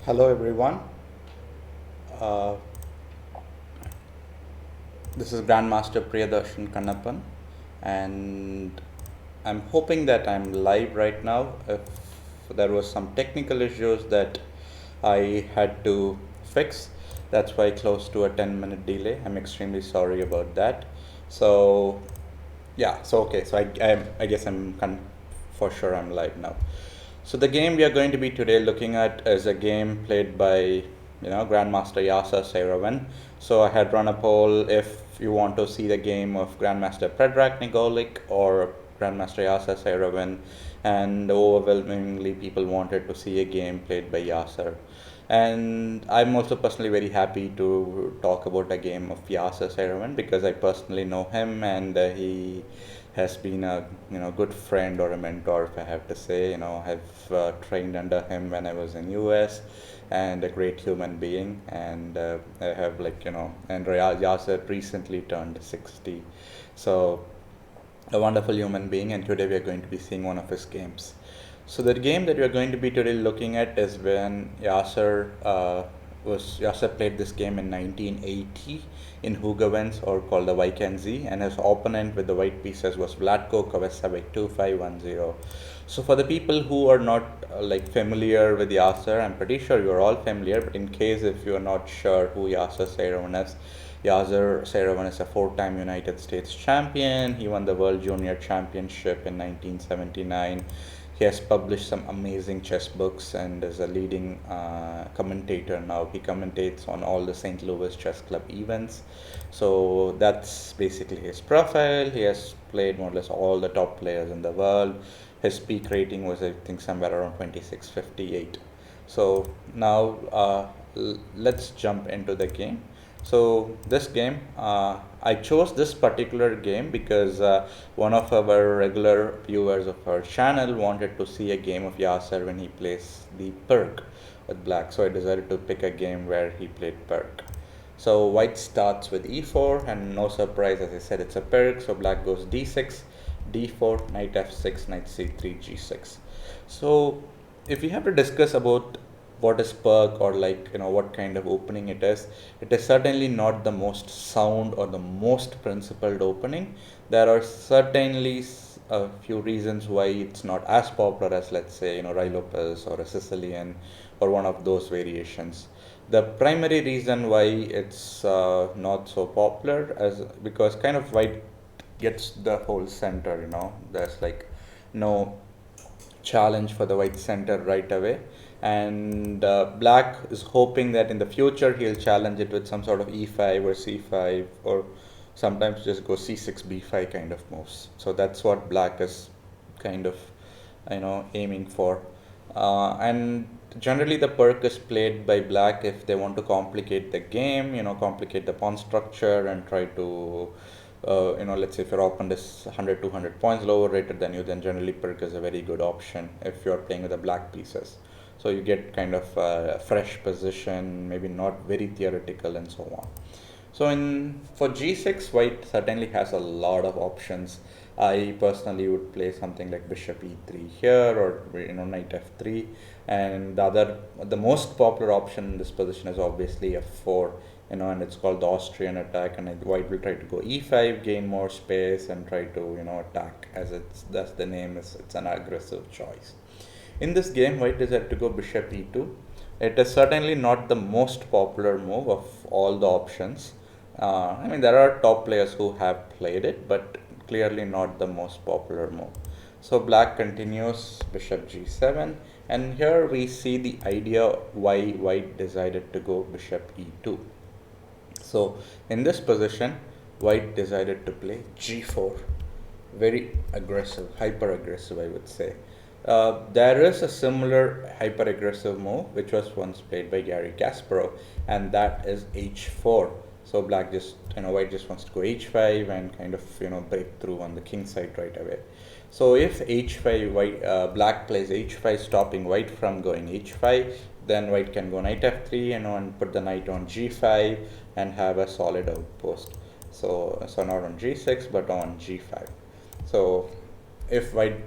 Hello everyone. Uh, this is Grandmaster Priyadharshan Kannappan, and I'm hoping that I'm live right now. If there was some technical issues that I had to fix, that's why close to a 10-minute delay. I'm extremely sorry about that. So yeah, so okay, so I guess for sure I'm live now. So the game we are going to be today looking at is a game played by Grandmaster Yasser Seirawan. So I had run a poll if you want to see the game of Grandmaster Predrag Nigolik or Grandmaster Yasser Seirawan, and overwhelmingly people wanted to see a game played by Yasser. And I'm also personally very happy to talk about a game of Yasser Seirawan because I personally know him, and he has been a good friend or a mentor, if I have to say. I've trained under him when I was in US, and a great human being. And I have and Yasser recently turned 60, so a wonderful human being. And today we are going to be seeing one of his games. So the game that we are going to be today looking at is when Yasser played this game in 1980 in Hugavens, or called the Vikenzi, and his opponent with the white pieces was Vlatko Kovacevic 2510. So for the people who are not familiar with Yasser, I'm pretty sure you're all familiar, but in case if you're not sure who Yasser Seirawan is, Yasser Seirawan is a four-time United States champion. He won the World Junior Championship in 1979. He has published some amazing chess books and is a leading commentator now. He commentates on all the St. Louis Chess Club events. So that's basically his profile. He has played more or less all the top players in the world. His peak rating was, I think, somewhere around 2658. So now let's jump into the game. So this game, I chose this particular game because one of our regular viewers of our channel wanted to see a game of Yasser when he plays the Perk with black. So I decided to pick a game where he played Perk. So white starts with e4, and no surprise, as I said, it's a Perk. So black goes d6, d4, knight f6, knight c3, g6. So if we have to discuss about what is perk, or what kind of opening it is certainly not the most sound or the most principled opening. There are certainly a few reasons why it's not as popular as, let's say, Rai Lopez or a Sicilian or one of those variations. The primary reason why it's not so popular is because kind of white gets the whole center. There's no challenge for the white center right away, and black is hoping that in the future he'll challenge it with some sort of e5 or c5, or sometimes just go c6 b5 kind of moves. So that's what black is kind of aiming for, and generally the perk is played by black if they want to complicate the game, complicate the pawn structure, and try to let's say if your opponent is 100 200 points lower rated than you, then generally perk is a very good option if you're playing with the black pieces. So you get kind of a fresh position, maybe not very theoretical, and so on. So for g6, white certainly has a lot of options. I personally would play something like bishop e3 here, or knight f3, and the most popular option in this position is obviously f4, and it's called the Austrian attack, and white will try to go e5, gain more space, and try to attack, as that's the name is. It's an aggressive choice. In this game, white decided to go bishop e2. It is certainly not the most popular move of all the options. I mean, there are top players who have played it, but clearly not the most popular move. So black continues bishop g7, and here we see the idea why white decided to go bishop e2. So in this position, white decided to play g4. Very aggressive, hyper aggressive, I would say. There is a similar hyper aggressive move which was once played by Garry Kasparov, and that is h4. So white just wants to go h5 and kind of break through on the king side right away. So if h5, black plays h5, stopping white from going h5, then white can go knight f3 and put the knight on g5 and have a solid outpost. So not on g6 but on g5. So if white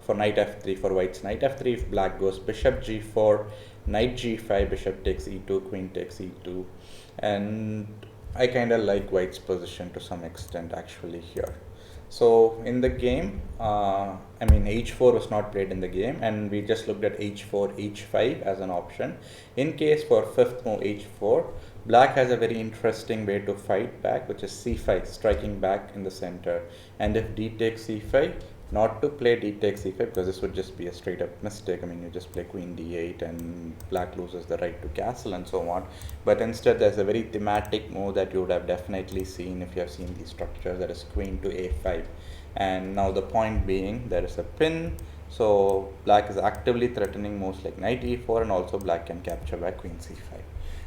for knight f3 for white's knight f3. If black goes bishop g4, knight g5, bishop takes e2, queen takes e2, and I kind of like white's position to some extent actually here. So in the game, I mean h4 was not played in the game, and we just looked at h4, h5 as an option. In case for fifth move h4, black has a very interesting way to fight back, which is c5, striking back in the center. And if d takes c5, not to play d takes c5 because this would just be a straight up mistake. I mean, you just play queen d8 and black loses the right to castle and so on. But instead, there's a very thematic move that you would have definitely seen if you have seen these structures, that is queen to a5. And now the point being, there is a pin. So black is actively threatening moves like knight e4, and also black can capture by queen c5.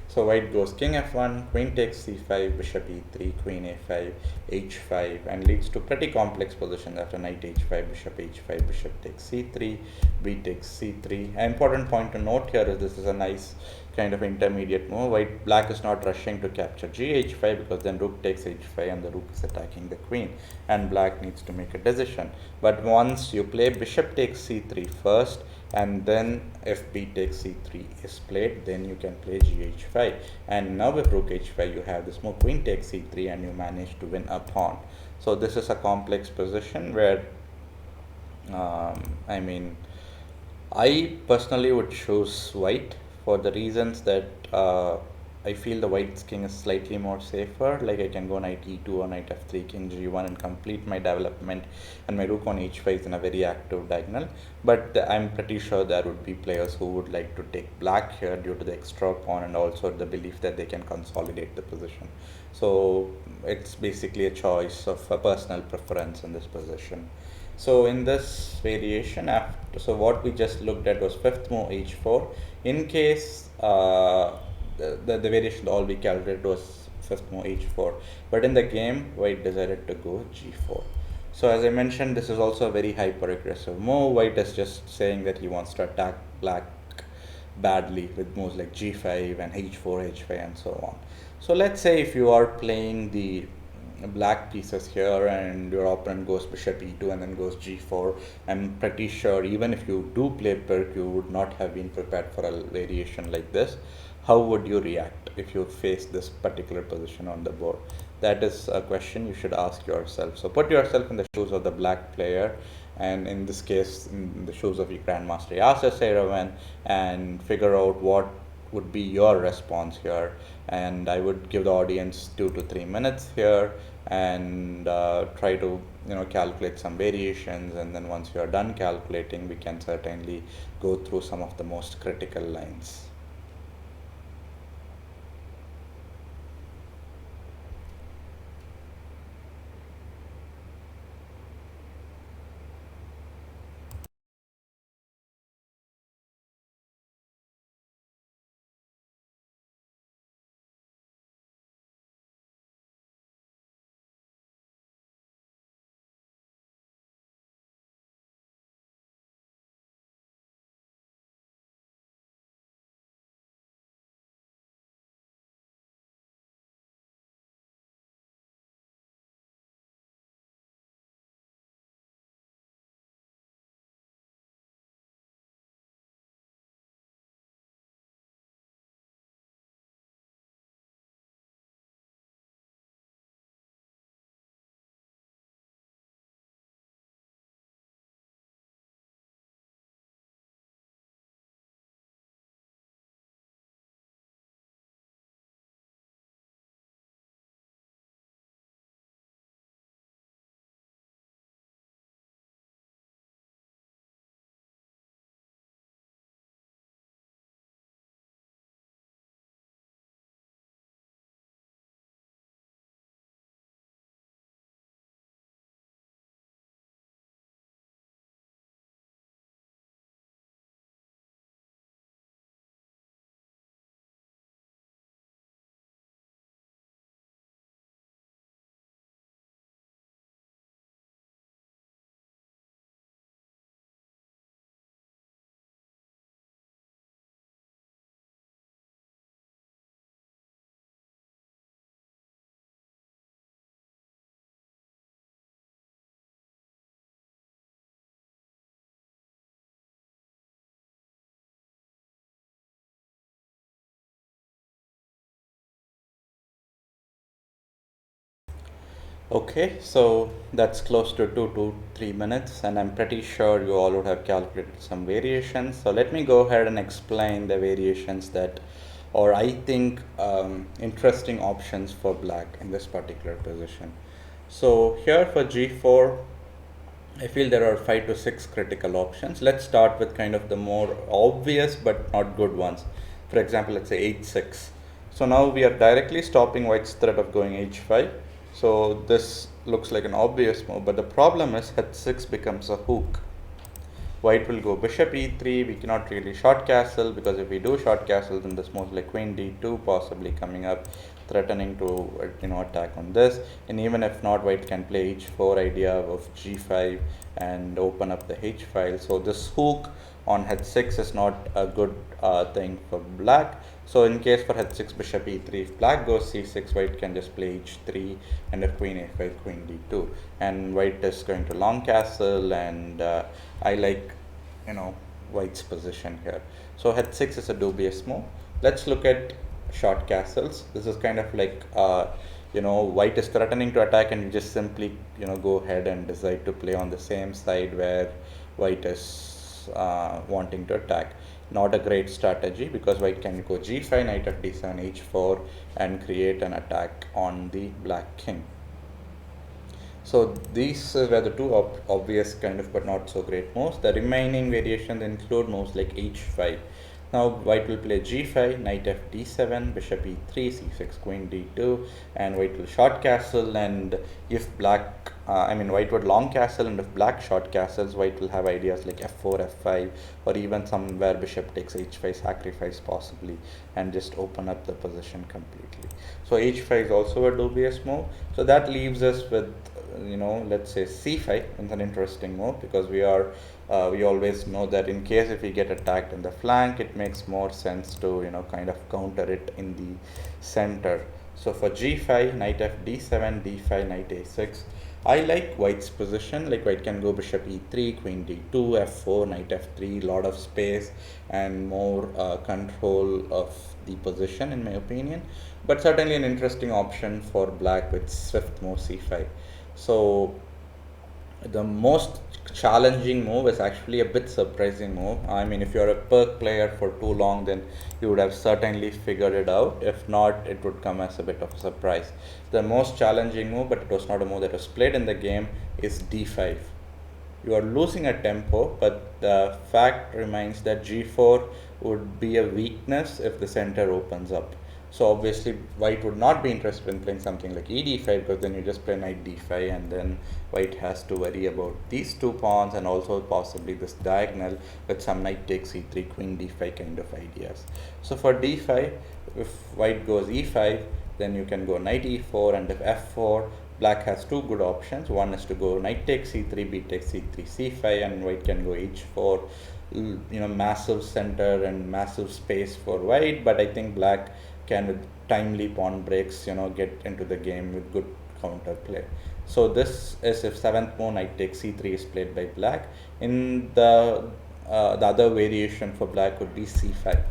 So white goes king f1, queen takes c5, bishop e3, queen a5, h5, and leads to pretty complex positions after knight h5, bishop h5, bishop takes c3, b takes c3. An important point to note here is this is a nice kind of intermediate move. Black is not rushing to capture gh5 because then rook takes h5 and the rook is attacking the queen, and black needs to make a decision. But once you play bishop takes c3 first, and then if b takes c3 is played, then you can play gh5, and now with rook h5 you have this move queen takes c3 and you manage to win a pawn. So this is a complex position where I mean, I personally would choose white for the reasons that I feel the white's king is slightly more safer. Like I can go knight e2 or knight f3, king g1 and complete my development, and my rook on h5 is in a very active diagonal. But I'm pretty sure there would be players who would like to take black here due to the extra pawn and also the belief that they can consolidate the position. So it's basically a choice of a personal preference in this position. So in this variation, so what we just looked at was fifth move h4. In case the variation all we calculated was fifth move h4, but in the game white decided to go g4. So as I mentioned, this is also a very hyper aggressive move. White is just saying that he wants to attack black badly with moves like g5 and h4, h5 and so on. So let's say if you are playing the black pieces here and your opponent goes bishop e2 and then goes g4, I'm pretty sure even if you do play Pirk, you would not have been prepared for a variation like this. How would you react if you face this particular position on the board? That is a question you should ask yourself. So put yourself in the shoes of the black player, and in this case in the shoes of your grandmaster Yasser Seirawan, and figure out what would be your response here. And I would give the audience 2 to 3 minutes here and try to calculate some variations, and then once you are done calculating, we can certainly go through some of the most critical lines. Okay, so that's close to 2 to 3 minutes, and I'm pretty sure you all would have calculated some variations. So let me go ahead and explain the variations that, or I think, interesting options for black in this particular position. So here for g4, I feel there are 5 to 6 critical options. Let's start with kind of the more obvious but not good ones. For example, let's say h6. So now we are directly stopping white's threat of going h5. So this looks like an obvious move, but the problem is h6 becomes a hook. White will go bishop e3. We cannot really short castle, because if we do short castle, then this moves like queen d2 possibly coming up, threatening to attack on this. And even if not, white can play h4 idea of g5 and open up the h file. So this hook on h6 is not a good thing for black. So in case for h6 bishop e3, if black goes c6, white can just play h3, and if queen a5, queen d2, and white is going to long castle. And I like white's position here. So h6 is a dubious move. Let's look at short castles. This is kind of like white is threatening to attack, and you just simply go ahead and decide to play on the same side where white is wanting to attack. Not a great strategy, because white can go g5, knight of d7, h4, and create an attack on the black king. So these were the two obvious kind of but not so great moves. The remaining variations include moves like h5. Now white will play g5, knight f d7, bishop e3, c6, queen d2, and white will short castle. And if white would long castle, and if black short castles, white will have ideas like f4, f5, or even somewhere bishop takes h5, sacrifice possibly, and just open up the position completely. So h5 is also a dubious move. So that leaves us with let's say c5. It's an interesting move, because we always know that in case if we get attacked in the flank, it makes more sense to kind of counter it in the center. So for g5, knight f d7, d5, knight a6, I like white's position. Like white can go bishop e3, queen d2, f4, knight f3, lot of space and more control of the position, in my opinion. But certainly an interesting option for black with swift move c5. So the most challenging move is actually a bit surprising move. I mean, if you're a perk player for too long, then you would have certainly figured it out. If not, it would come as a bit of a surprise. The most challenging move, but it was not a move that was played in the game, is d5. You are losing a tempo, but the fact remains that g4 would be a weakness if the center opens up. So obviously white would not be interested in playing something like ed5, because then you just play knight d5, and then white has to worry about these two pawns and also possibly this diagonal with some knight takes e3, queen d5 kind of ideas. So for d5, if white goes e5, then you can go knight e4, and if f4, black has two good options. One is to go knight takes c3, b takes c3, c5, and white can go h4. Massive center and massive space for white, but I think black can, with timely pawn breaks, get into the game with good counter play. So this is if seventh move knight takes c3 is played by black. In the other variation for black would be c5.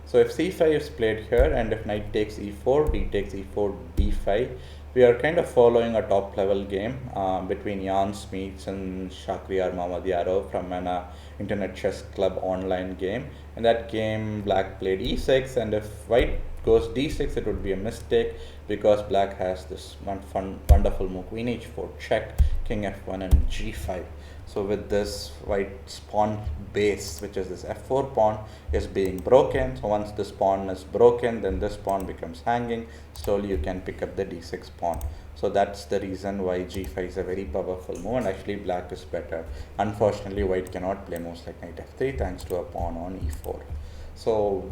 So if c5 is played here, and if knight takes e4, d takes e4, d5, we are kind of following a top level game between Gyaan Smeets and Shakhriyar Mamadiyarov from an internet chess club online game. In that game, black played e6, and if white goes d6, it would be a mistake, because black has this wonderful move queen h4 check, king f1, and g5. So with this, white's pawn base, which is this f4 pawn, is being broken. So once this pawn is broken, then this pawn becomes hanging. Slowly you can pick up the d6 pawn. So that's the reason why g5 is a very powerful move, and actually black is better. Unfortunately, white cannot play moves like knight f3 thanks to a pawn on e4. So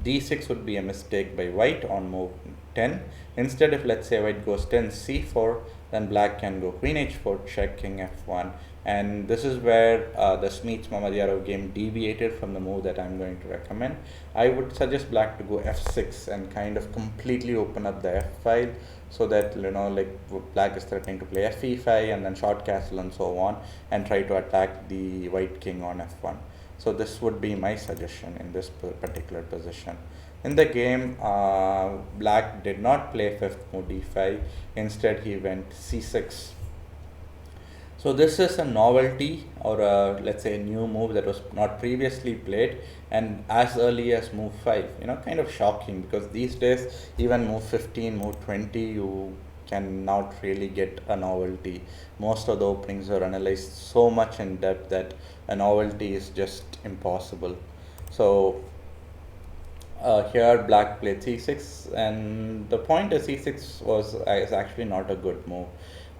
d6 would be a mistake by white on move 10. Instead, if let's say white goes 10 c4, then black can go queen h4 check, king f1, and this is where the Smeets Mamadiyarov game deviated from the move that I'm going to recommend. I would suggest black to go f6 and kind of completely open up the f file, so that like black is threatening to play fe5 and then short castle and so on, and try to attack the white king on f1. So this would be my suggestion in this particular position. In the game, black did not play fifth move d5. Instead, he went c6. So this is a novelty, or a, let's say, a new move that was not previously played, and as early as move 5. Kind of shocking, because these days even move 15, move 20, you cannot really get a novelty. Most of the openings are analyzed so much in depth that a novelty is just impossible. So here black played c6, and the point is c6 is actually not a good move.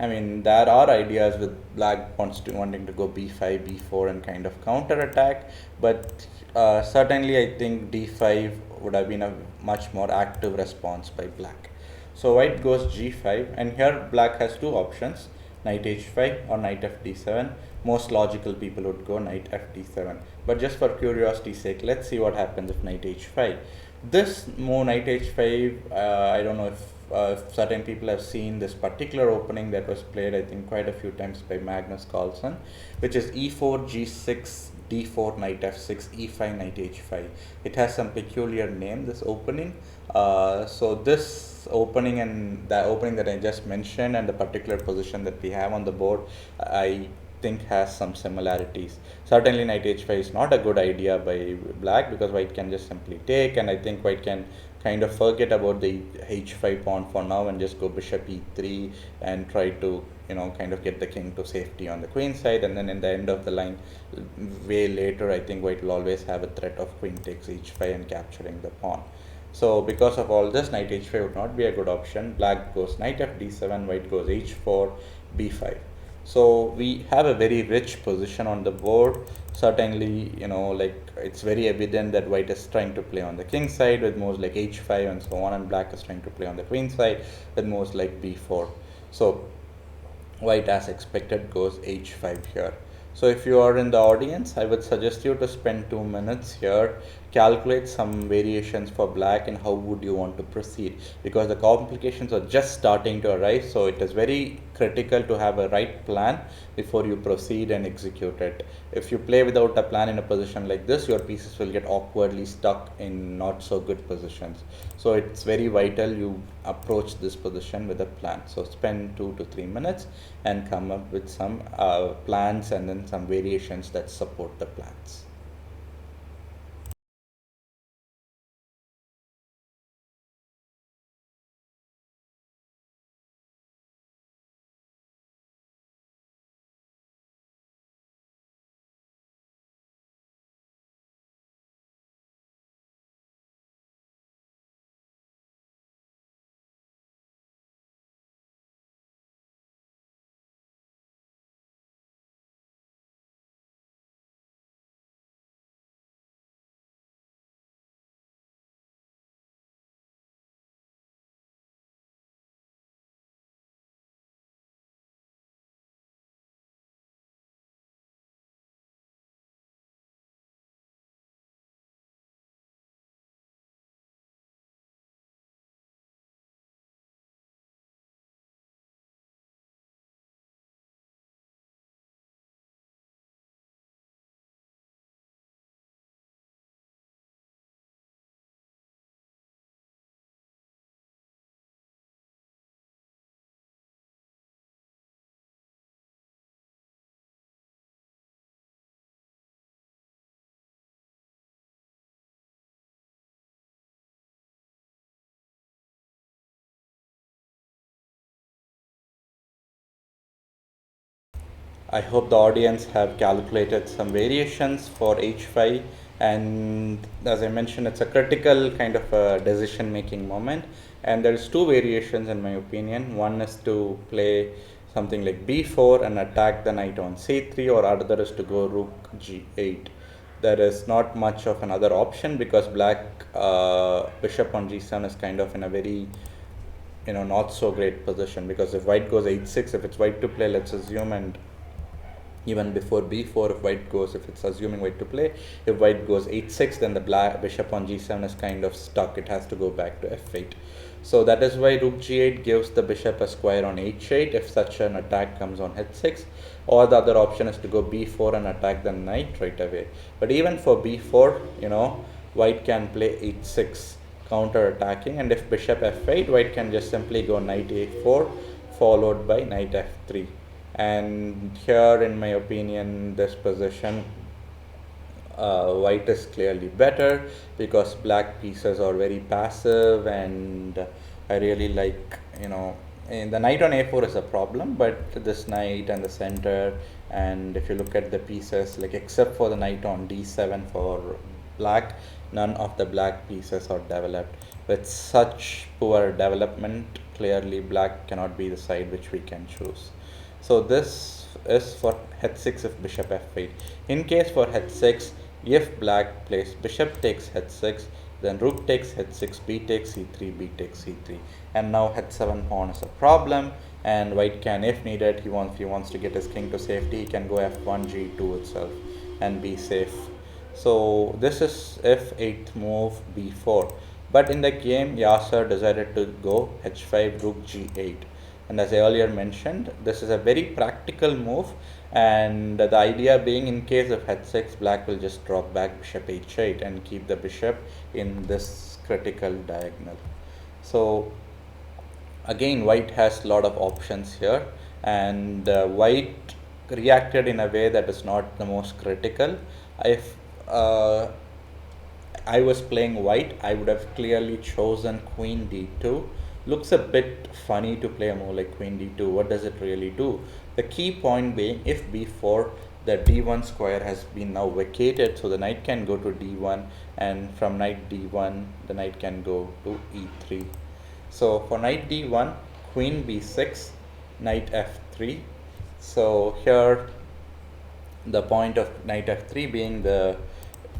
I mean, there are ideas with black wanting to go b5, b4 and kind of counter attack, but certainly I think d5 would have been a much more active response by black. So white goes g5, and here black has two options: knight h5 or knight fd7. Most logical people would go knight fd7, but just for curiosity's sake, let's see what happens if knight h5. This move, knight h5, I don't know if certain people have seen this particular opening that was played, I think, quite a few times by Magnus Carlsen, which is e4 g6 d4 knight f6 e5 knight h5. It has some peculiar name, this opening. So this opening and the opening that I just mentioned and the particular position that we have on the board, I think has some similarities. Certainly knight h5 is not a good idea by black, because white can just simply take, and I think white can kind of forget about the h5 pawn for now and just go bishop e3 and try to kind of get the king to safety on the queen side, and then in the end of the line, way later, I think white will always have a threat of queen takes h5 and capturing the pawn. So because of all this, knight h5 would not be a good option. Black goes knight fd7, white goes h4, b5. So we have a very rich position on the board. Certainly, like, it's very evident that white is trying to play on the king side with moves like h5 and so on, and black is trying to play on the queen side with moves like b4. So white, as expected, goes h5 here. So if you are in the audience, I would suggest you to spend 2 minutes here, calculate some variations for black and how would you want to proceed, because the complications are just starting to arise. So it is very critical to have a right plan before you proceed and execute it. If you play without a plan in a position like this, your pieces will get awkwardly stuck in not so good positions. So it's very vital you approach this position with a plan. So spend 2 to 3 minutes and come up with some plans and then some variations that support the plans. I hope the audience have calculated some variations for h5, and as I mentioned, it's a critical kind of a decision making moment, and there's two variations in my opinion. One is to play something like b4 and attack the knight on c3, or other is to go rook g8. There is not much of another option, because black bishop on g7 is kind of in a very not so great position, because if white goes h6, if it's white to play, let's assume, and even before b4, if it's assuming white to play, if white goes h6, then the black bishop on g7 is kind of stuck. It has to go back to f8. So that is why rook g8 gives the bishop a square on h8 if such an attack comes on h6, or the other option is to go b4 and attack the knight right away. But even for b4, white can play h6, counter attacking, and if bishop f8, white can just simply go knight a4 followed by knight f3. And here, in my opinion, this position, white is clearly better because black pieces are very passive, and I really like, and the knight on a4 is a problem, but this knight and the center, and if you look at the pieces, like except for the knight on d7 for black, none of the black pieces are developed. With such poor development, clearly black cannot be the side which we can choose. So this is for h6 if bishop f8. In case for h6, if black plays bishop takes h6, then rook takes h6, b takes c3, b takes c3, and now h7 pawn is a problem, and white can, if needed, if he wants to get his king to safety, he can go f1 g2 itself and be safe. So this is f8 move b4, but in the game Yasser decided to go h5 rook g8. And as I earlier mentioned, this is a very practical move, and the idea being, in case of h6, black will just drop back bishop h8 and keep the bishop in this critical diagonal. So again, white has a lot of options here, and white reacted in a way that is not the most critical. If I was playing white, I would have clearly chosen queen d2. Looks a bit funny to play a move like queen d2. What does it really do? The key point being, if b4, the d1 square has been now vacated, so the knight can go to d1, and from knight d1 the knight can go to e3. So for knight d1, queen b6, knight f3. So here the point of knight f3 being the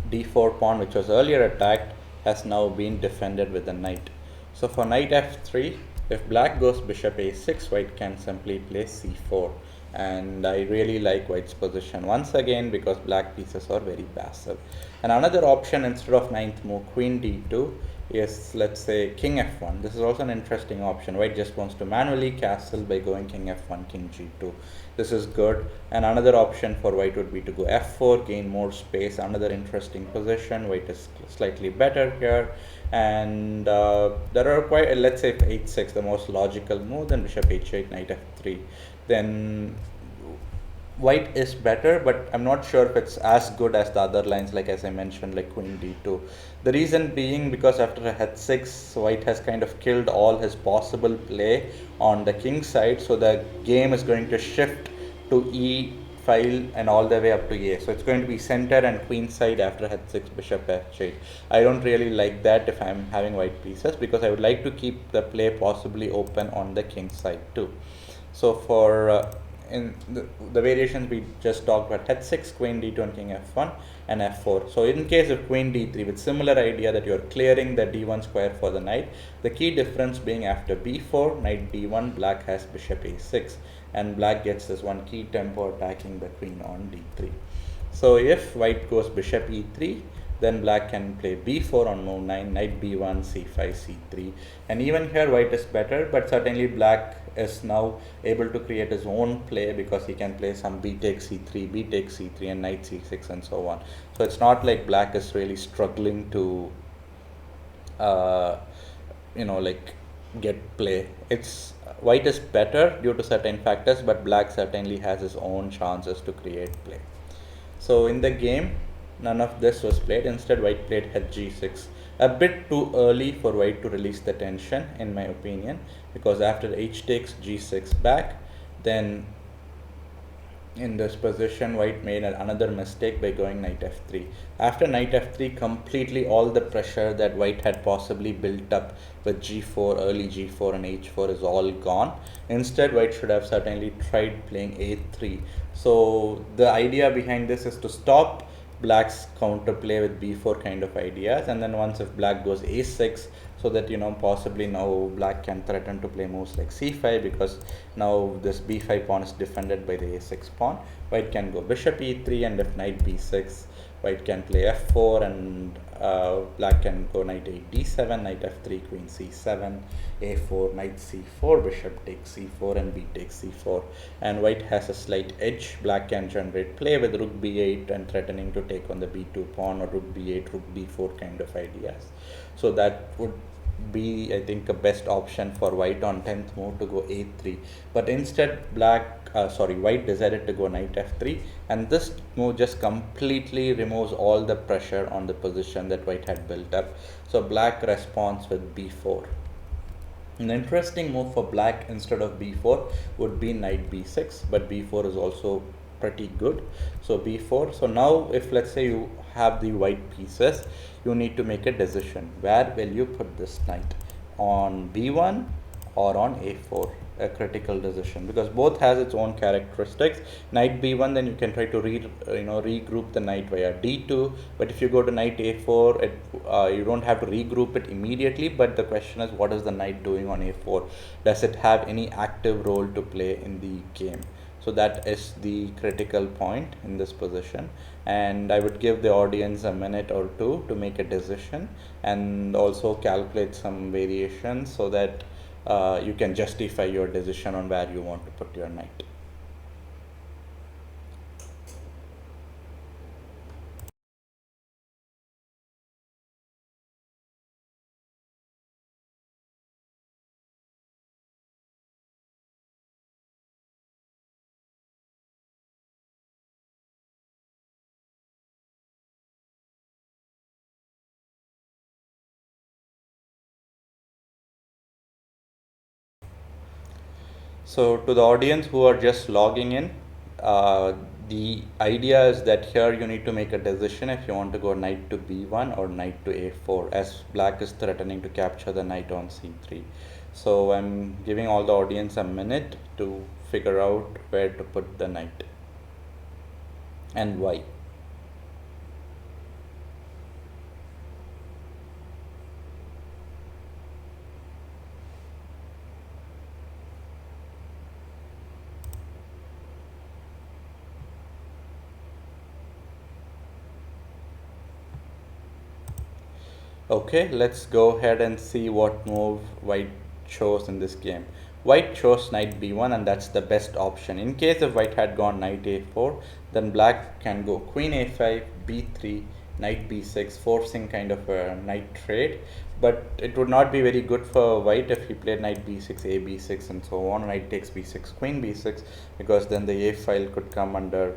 d4 pawn, which was earlier attacked, has now been defended with the knight. So for knight f3, if black goes bishop a6, white can simply play c4, and I really like white's position once again because black pieces are very passive. And another option, instead of ninth move queen d2, is, let's say, king f1. This is also an interesting option. White just wants to manually castle by going king f1, king g2. This is good. And another option for white would be to go f4, gain more space. Another interesting position. White is slightly better here. And there are quite, let's say, h6, the most logical move, then bishop h8, knight f3. Then white is better, but I'm not sure if it's as good as the other lines, like as I mentioned, like queen d2. The reason being, because after h6, white has kind of killed all his possible play on the king side, so the game is going to shift to e file and all the way up to a. So it's going to be center and queen side after h6, bishop h8. I don't really like that if I'm having white pieces, because I would like to keep the play possibly open on the king side too. So for in the variations we just talked about, h6, queen d2 and king f1 and f4. So in case of queen d3, with similar idea that you're clearing the d1 square for the knight, the key difference being after b4, knight d1, black has bishop a6, and black gets this one key tempo attacking the queen on d3. So if white goes bishop e3, then black can play b4 on move 9, knight b1, c5, c3, and even here white is better, but certainly black is now able to create his own play, because he can play some b takes c3, b takes c3, and knight c6 and so on. So it's not like black is really struggling to like get play. It's white is better due to certain factors, but black certainly has his own chances to create play. So in the game, none of this was played. Instead, white played hg6. A bit too early for white to release the tension, in my opinion, because after h takes g6 back, then in this position, white made another mistake by going knight f3. After knight f3, completely all the pressure that white had possibly built up with g4, early g4 and h4 is all gone. Instead, white should have certainly tried playing a3. So the idea behind this is to stop black's counterplay with b4 kind of ideas, and then once if black goes a6, so that possibly now black can threaten to play moves like c5, because now this b5 pawn is defended by the a6 pawn. White can go bishop e3, and if knight b6, white can play f4, and black can go knight 8 d7, knight f3, queen c7, a4, knight c4, bishop takes c4, and b takes c4, and white has a slight edge. Black can generate play with rook b8 and threatening to take on the b2 pawn, or rook b8, rook b4 kind of ideas. So that would be, I think, a best option for white on 10th move to go a3. But instead, white decided to go knight f3, and this move just completely removes all the pressure on the position that white had built up. So black responds with b4. An interesting move for black instead of b4 would be knight b6, but b4 is also pretty good. So b4. So now if let's say you have the white pieces, you need to make a decision. Where will you put this knight? On b1 or on a4? A critical decision, because both has its own characteristics. Knight b1, then you can try to regroup the knight via d2, but if you go to knight a4, you don't have to regroup it immediately, but the question is, what is the knight doing on a4? Does it have any active role to play in the game? So that is the critical point in this position, and I would give the audience a minute or two to make a decision and also calculate some variations so that you can justify your decision on where you want to put your knight. So to the audience who are just logging in, the idea is that here you need to make a decision if you want to go knight to b1 or knight to a4, as black is threatening to capture the knight on c3. So I'm giving all the audience a minute to figure out where to put the knight and why. Okay, let's go ahead and see what move white chose in this game. White chose knight b1, and that's the best option. In case if white had gone knight a4, then black can go queen a5, b3, knight b6, forcing kind of a knight trade. But it would not be very good for white if he played knight b6, a b6, and so on. Knight takes b6, queen b6, because then the a file could come under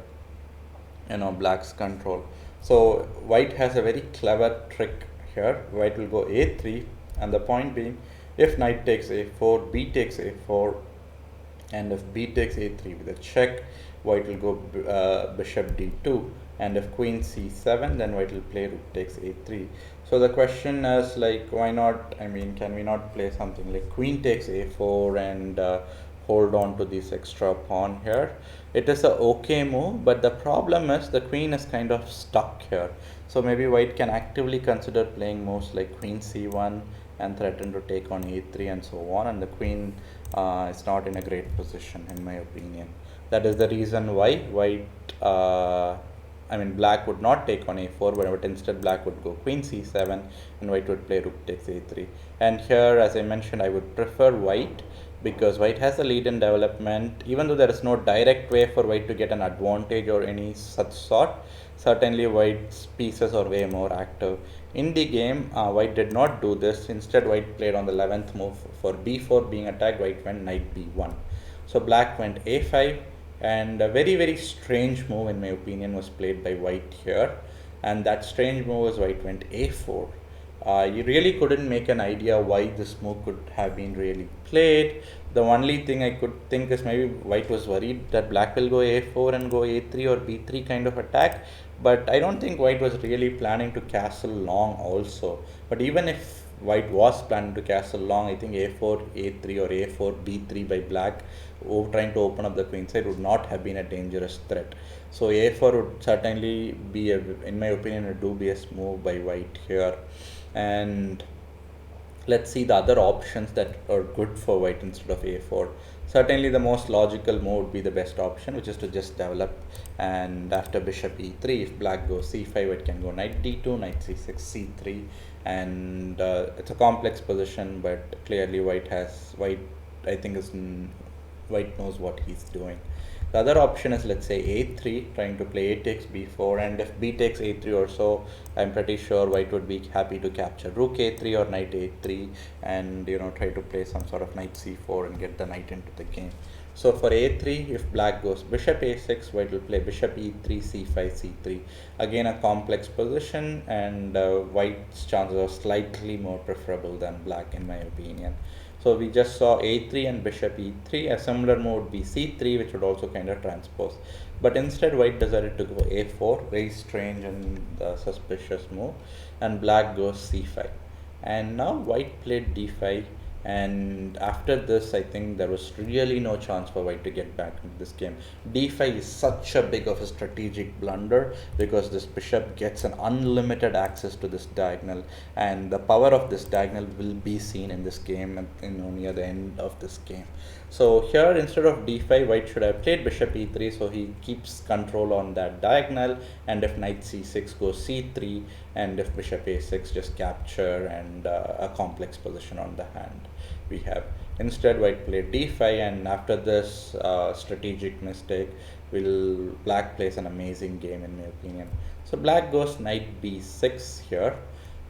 black's control. So white has a very clever trick here. White will go a3, and the point being, if knight takes a4, b takes a4, and if b takes a3 with a check, white will go bishop d2, and if queen c7, then white will play rook takes a3. So the question is, like, why not, I mean, can we not play something like queen takes a4 and hold on to this extra pawn here? It is a okay move, but the problem is the queen is kind of stuck here. So maybe white can actively consider playing moves like queen c1 and threaten to take on a3 and so on, and the queen is not in a great position in my opinion. That is the reason why black would not take on a4, but instead black would go queen c7 and white would play rook takes a3. And here, as I mentioned, I would prefer white, because white has a lead in development. Even though there is no direct way for white to get an advantage or any such sort, certainly white's pieces are way more active. In the game, white did not do this. Instead, white played on the 11th move. For b4 being attacked, white went knight b1. So black went a5, and a very, very strange move in my opinion was played by white here. And that strange move was white went a4. You really couldn't make an idea why this move could have been really played. The only thing I could think is maybe white was worried that black will go a4 and go a3 or b3 kind of attack, but I don't think white was really planning to castle long also. But even if white was planning to castle long, I think a4 a3 or a4 b3 by black trying to open up the queen side would not have been a dangerous threat. So a4 would certainly be in my opinion, a dubious move by white here. And let's see the other options that are good for white instead of a4. Certainly the most logical move would be the best option, which is to just develop, and after bishop e3, if black goes c5, it can go knight d2, knight c6, c3, and it's a complex position, but clearly white I think white knows what he's doing. The other option is, let's say, a3, trying to play a takes b4, and if b takes a3 or so, I'm pretty sure white would be happy to capture rook a3 or knight a3, and try to play some sort of knight c4 and get the knight into the game. So for a3, if black goes bishop a6, white will play bishop e3, c5, c3. Again, a complex position, and white's chances are slightly more preferable than black, in my opinion. So we just saw a3 and bishop e3. A similar move would be c3, which would also kind of transpose. But instead, white decided to go a4, very strange and suspicious move, and black goes c5. And now white played d5, and after this, I think there was really no chance for white to get back into this game. d5 is such a big of a strategic blunder, because this bishop gets an unlimited access to this diagonal, and the power of this diagonal will be seen in this game and near the end of this game. So here, instead of d5, white should have played bishop e3, so he keeps control on that diagonal, and if knight c6 goes c3, and if bishop a6, just capture and a complex position on the hand we have. Instead, white played d5, and after this strategic mistake, black plays an amazing game, in my opinion. So black goes knight b6 here.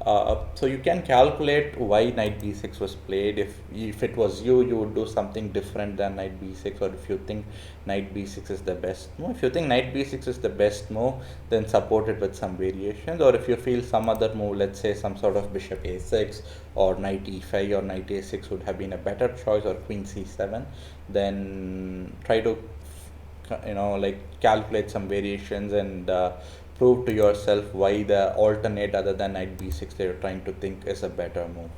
So you can calculate why knight b6 was played. If it was you, you would do something different than knight b6, or if you think knight b6 is the best move. If you think knight b6 is the best move, then support it with some variations. Or if you feel some other move, let's say some sort of bishop a6 or knight e5 or knight a6 would have been a better choice, or queen c7, then try to like calculate some variations and prove to yourself why the alternate other than knight b6 that you're trying to think is a better move.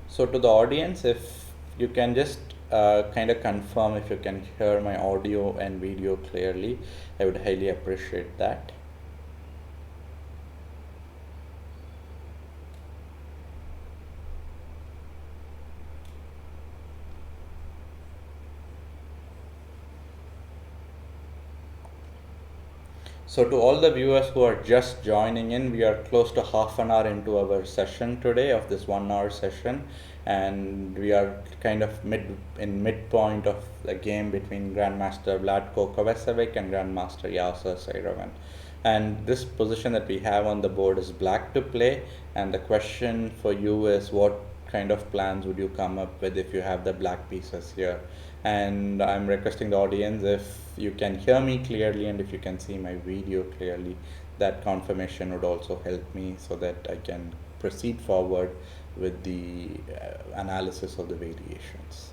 So to the audience, if you can just kind of confirm if you can hear my audio and video clearly, I would highly appreciate that. So to all the viewers who are just joining in, we are close to half an hour into our session today of this 1 hour session, and we are kind of midpoint of the game between Grandmaster Vlatko Kovacevic and Grandmaster Yasser Seirawan. And this position that we have on the board is black to play, and the question for you is, what kind of plans would you come up with if you have the black pieces here? And I'm requesting the audience, if you can hear me clearly and if you can see my video clearly, that confirmation would also help me so that I can proceed forward with the analysis of the variations.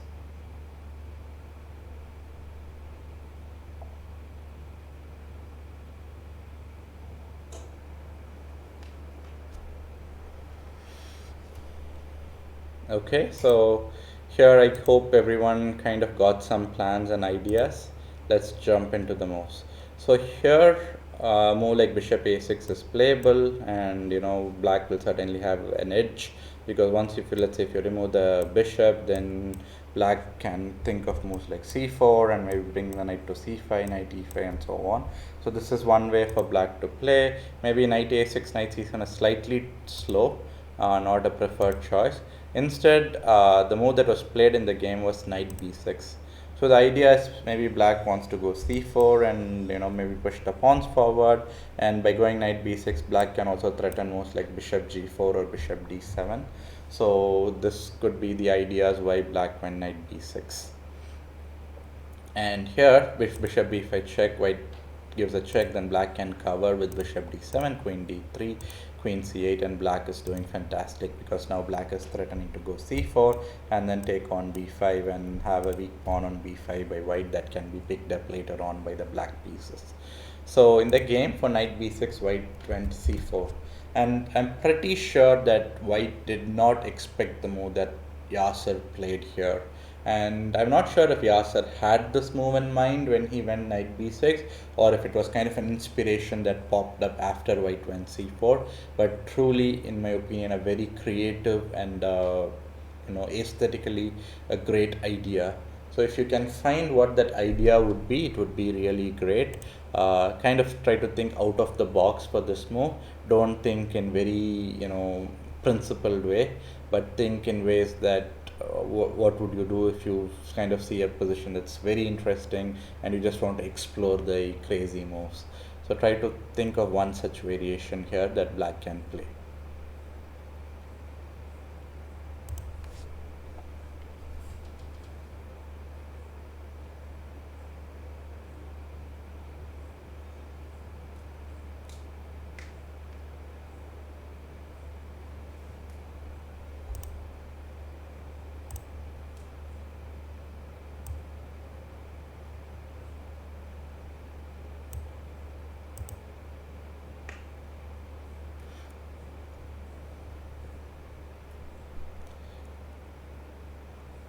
Okay, so here I hope everyone kind of got some plans and ideas. Let's jump into the moves. So here, move like bishop a6 is playable, and black will certainly have an edge, because once let's say if you remove the bishop, then black can think of moves like c4 and maybe bring the knight to c5, knight e5, and so on. So this is one way for black to play. Maybe knight a6, knight c7 is slightly slow, not a preferred choice. Instead, the move that was played in the game was knight b6. So the idea is maybe black wants to go c4 and maybe push the pawns forward, and by going knight b6, black can also threaten moves like bishop g4 or bishop d7. So this could be the ideas why black went knight b6. And here, if bishop b5 check, white gives a check, then black can cover with bishop d7, queen d3, queen c8, and black is doing fantastic, because now black is threatening to go c4 and then take on b5 and have a weak pawn on b5 by white that can be picked up later on by the black pieces. So in the game for knight b6, white went c4, and I'm pretty sure that white did not expect the move that Yasser played here. And I'm not sure if Yasser had this move in mind when he went knight b6, or if it was kind of an inspiration that popped up after white went c4. But truly, in my opinion, a very creative and aesthetically a great idea. So if you can find what that idea would be, it would be really great. Kind of try to think out of the box for this move. Don't think in very principled way, but think in ways that what would you do if you kind of see a position that's very interesting and you just want to explore the crazy moves. So try to think of one such variation here that black can play.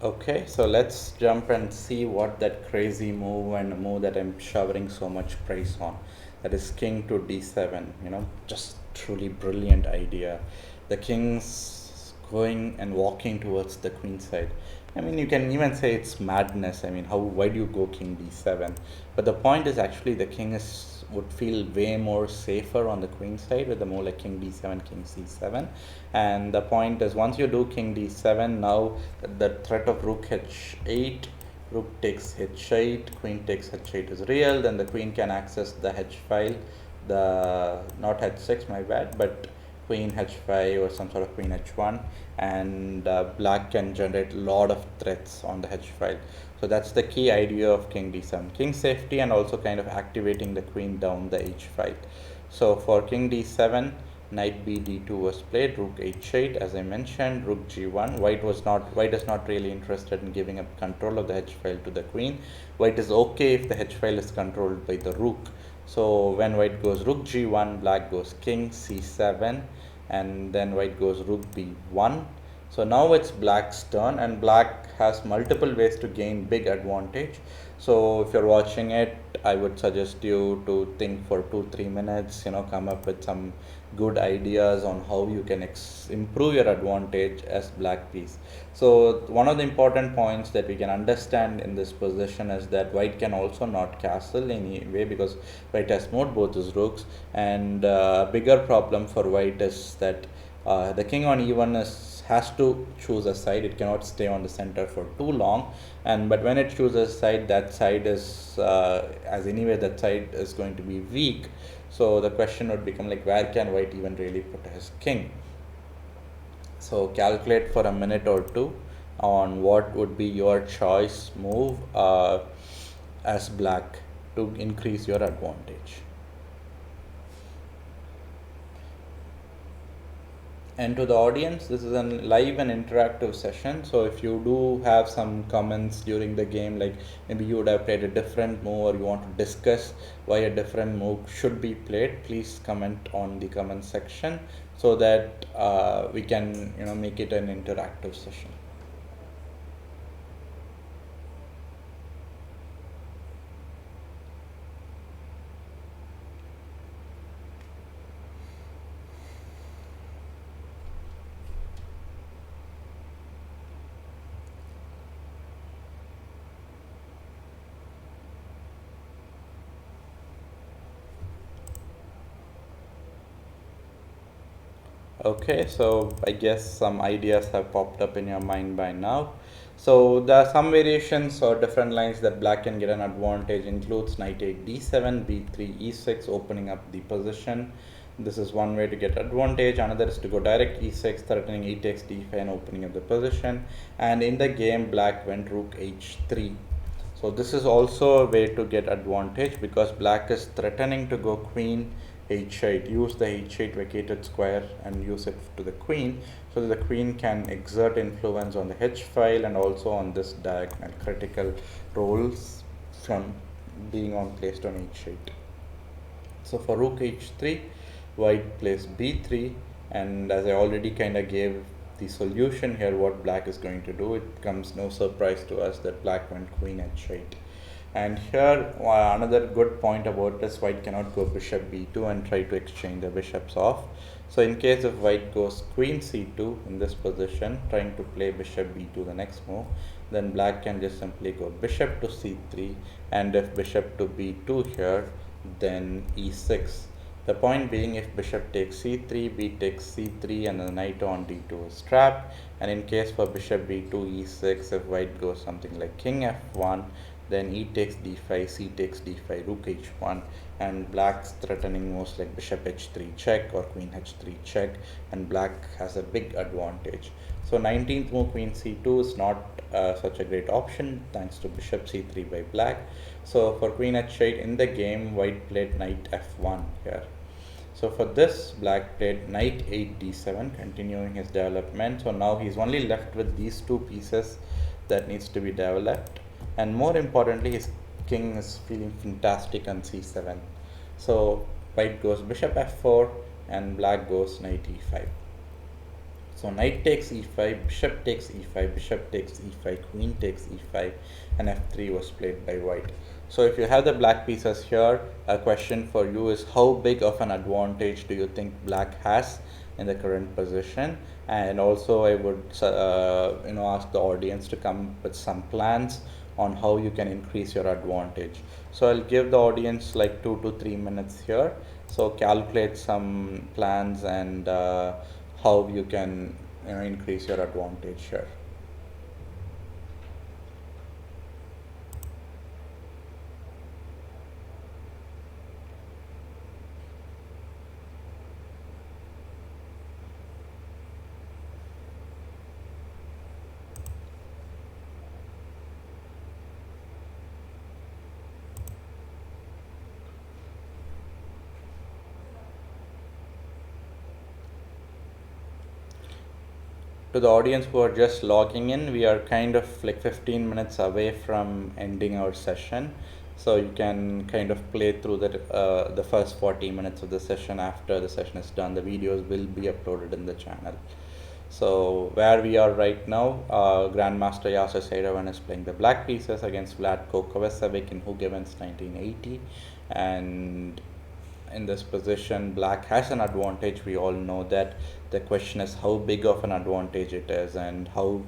Okay, so let's jump and see what that crazy move and a move that I'm showering so much praise on. That is king to d7. Just truly brilliant idea. The king's going and walking towards the queen side. I mean, you can even say it's madness. I mean, why do you go king d7? But the point is actually the king would feel way more safer on the queen side with the move like king d7, king c7. And the point is once you do king d7, now the threat of rook h8, rook takes h8, queen takes h8 is real. Then the queen can access the h file, the not h6, my bad, but queen h5 or some sort of queen h1, and black can generate a lot of threats on the h file. So that's the key idea of king d7, king safety, and also kind of activating the queen down the h file. So for king d7, knight b d2 was played, rook h8 as I mentioned, rook g1. White is not really interested in giving up control of the h file to the queen. White is okay if the h file is controlled by the rook. So when white goes rook g1, black goes king c7, and then white goes rook b1. So now it's black's turn, and black has multiple ways to gain big advantage. So if you're watching it, I would suggest you to think for 2-3 minutes, come up with some good ideas on how you can improve your advantage as black piece. So one of the important points that we can understand in this position is that white can also not castle anyway because white has moved both his rooks, and a bigger problem for white is that the king on e1 has to choose a side. It cannot stay on the center for too long, and but when it chooses a side, that side is as anyway that side is going to be weak. So the question would become like, where can white even really put his king? So calculate for a minute or two on what would be your choice move as black to increase your advantage. And to the audience, this is a live and interactive session. So if you do have some comments during the game, like maybe you would have played a different move or you want to discuss why a different move should be played, please comment on the comment section so that we can make it an interactive session. Okay, so I guess some ideas have popped up in your mind by now. So there are some variations or different lines that black can get an advantage, includes knight 8 d7, b3 e6, opening up the position. This is one way to get advantage. Another is to go direct e6, threatening e takes d5 and opening up the position. And in the game, black went rook h3. So this is also a way to get advantage because black is threatening to go queen h8, use the h8 vacated square and use it to the queen, so that the queen can exert influence on the h file and also on this diagonal critical roles from being placed on h8. So for rook h3, white plays b3, and as I already kind of gave the solution here what black is going to do, it comes no surprise to us that black went queen h8. And here another good point about this, white cannot go bishop b2 and try to exchange the bishops off. So in case if white goes queen c2 in this position, trying to play bishop b2 the next move, then black can just simply go bishop to c3, and if bishop to b2 here, then e6. The point being, if bishop takes c3, b takes c3, and the knight on d2 is trapped. And in case for bishop b2, e6, if white goes something like king f1, then e takes d5, c takes d5, rook h1, and black's threatening moves like bishop h3 check or queen h3 check, and black has a big advantage. So 19th move queen c2 is not such a great option thanks to bishop c3 by black. So for queen h8 in the game, white played knight f1 here. So for this, black played knight 8 d7, continuing his development. So now he's only left with these two pieces that needs to be developed, and more importantly, his king is feeling fantastic on c7. So white goes bishop f4 and black goes knight e5. So knight takes e5, bishop takes e5, bishop takes e5, queen takes e5, and f3 was played by white. So if you have the black pieces here, a question for you is, how big of an advantage do you think black has in the current position? And also I would ask the audience to come with some plans on how you can increase your advantage. So I'll give the audience like 2 to 3 minutes here. So calculate some plans and how you can increase your advantage here. To the audience who are just logging in, we are kind of like 15 minutes away from ending our session. So you can kind of play through the first 40 minutes of the session. After the session is done, the videos will be uploaded in the channel. So where we are right now, Grandmaster Yasser Seirawan is playing the black pieces against Vlatko Kovacevic in Who Gives 1980. And in this position, black has an advantage. We all know that. The question is how big of an advantage it is, and how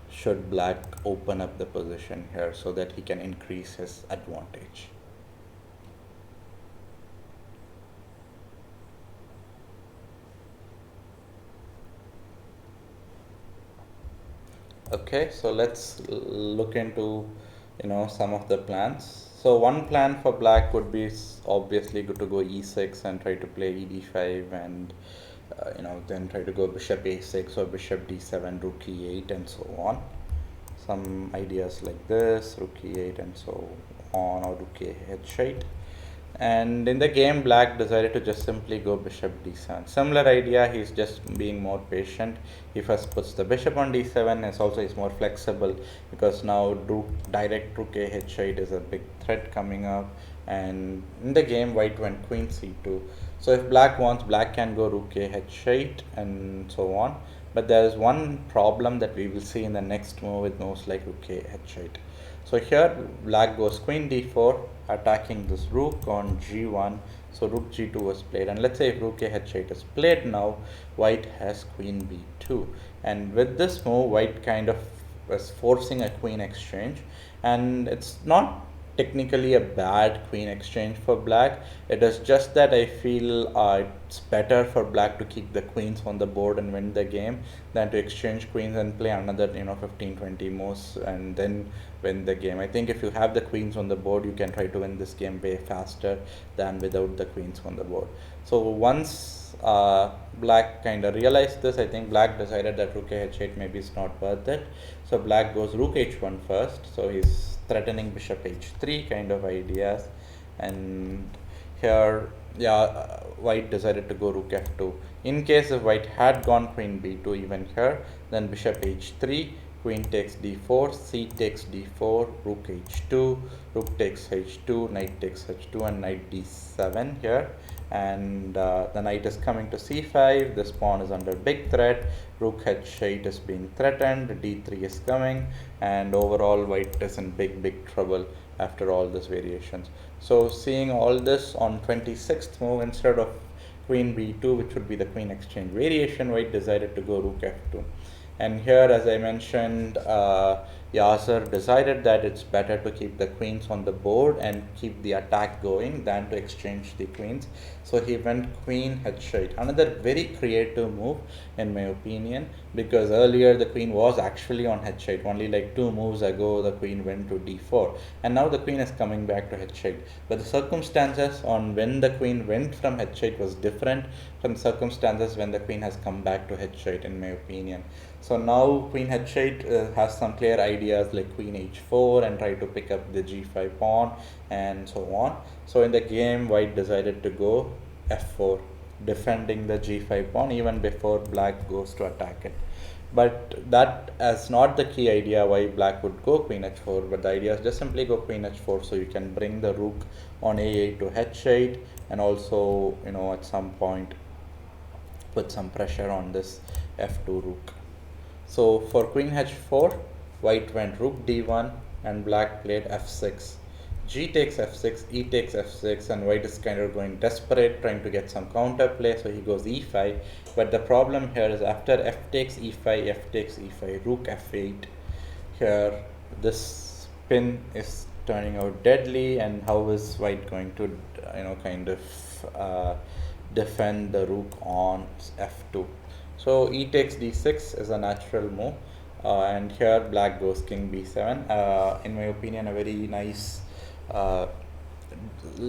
should black open up the position here so that he can increase his advantage. Okay, so let's look into some of the plans. So one plan for black would be obviously good to go e6 and try to play ed5, and then try to go bishop a6 or bishop d7, rook e8, and so on. Some ideas like this, rook e8 and so on, or rook h8. And in the game, black decided to just simply go bishop d7. Similar idea, he's just being more patient. He first puts the bishop on d7, and also is more flexible because now direct rook h8 is a big threat coming up. And in the game, white went queen c2. So if black wants, black can go rook h8 and so on. But there is one problem that we will see in the next move with moves like rook h8. So here black goes queen d4, attacking this rook on g1. So rook g2 was played, and let's say if rook h8 is played now, white has queen b2. And with this move, white kind of was forcing a queen exchange, and it's not technically a bad queen exchange for black. It is just that I feel it's better for black to keep the queens on the board and win the game than to exchange queens and play another 15-20 moves and then win the game. I think if you have the queens on the board, you can try to win this game way faster than without the queens on the board. So once black kind of realized this, I think black decided that rook h8 maybe is not worth it. So black goes rook h1 first. So he's threatening bishop h3 kind of ideas. And here, white decided to go rook f2. In case if white had gone queen b2 even here, then bishop h3, queen takes d4, c takes d4, rook h2, rook takes h2, knight takes h2, and knight d7 here. and the knight is coming to c5. This pawn is under big threat. Rook h8 is being threatened. d3 is coming, and overall white is in big trouble after all these variations. So seeing all this, on 26th move, instead of queen b2, which would be the queen exchange variation, white decided to go rook f2. And here, as I mentioned, Yasser decided that it's better to keep the queens on the board and keep the attack going than to exchange the queens. So he went queen h8. Another very creative move, in my opinion, because earlier the queen was actually on h8. Only like 2 moves ago, the queen went to d4. And now the queen is coming back to h8. But the circumstances on when the queen went from h8 was different from circumstances when the queen has come back to h8, in my opinion. So now queen h8 has some clear ideas like queen h4 and try to pick up the g5 pawn and so on. So in the game, white decided to go f4, defending the g5 pawn even before black goes to attack it. But that is not the key idea why black would go queen h4, but the idea is just simply go queen h4 so you can bring the rook on a8 to h8, and also, at some point put some pressure on this f2 rook. So for queen h4, white went rook d1 and black played f6. G takes f6, e takes f6, and white is kind of going desperate, trying to get some counter play, so he goes e5. But the problem here is after f takes e5, f takes e5, rook f8. Here, this pin is turning out deadly, and how is white going to, defend the rook on f2? So e takes d6 is a natural move, and here black goes king b7. In my opinion, a very nice,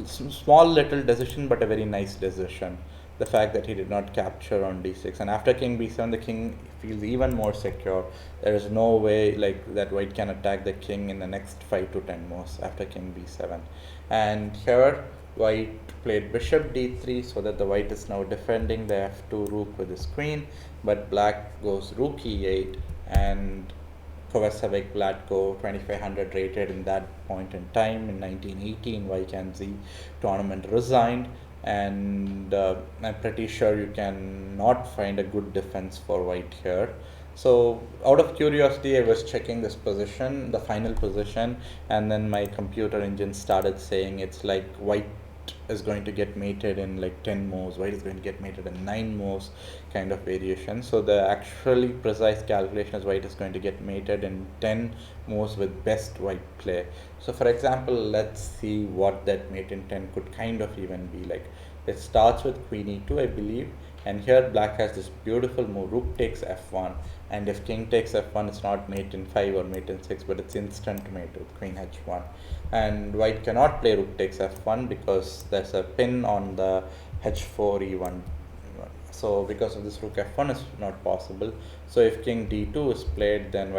small little decision, but a very nice decision. The fact that he did not capture on d6, and after king b7, the king feels even more secure. There is no way like that white can attack the king in the next 5 to 10 moves after king b7. And here white played bishop d3 so that the white is now defending the f2 rook with his queen, but black goes rook e8, and Kovacevic, Vlatko, 2500 rated in that point in time in 1918 YKNZ tournament, resigned, and I'm pretty sure you can not find a good defense for white here. So out of curiosity, I was checking this position, the final position, and then my computer engine started saying it's like white is going to get mated in like 10 moves, white is going to get mated in 9 moves kind of variation. So the actually precise calculation is white is going to get mated in 10 moves with best white play. So for example, let's see what that mate in 10 could kind of even be like. It starts with queen e2, I believe, and here black has this beautiful move, rook takes f1, and if king takes f1, it's not mate in 5 or mate in 6, but it's instant mate with queen h1. And white cannot play rook takes f1 because there's a pin on the h4 e1. So because of this, rook f1 is not possible. So if king d2 is played, then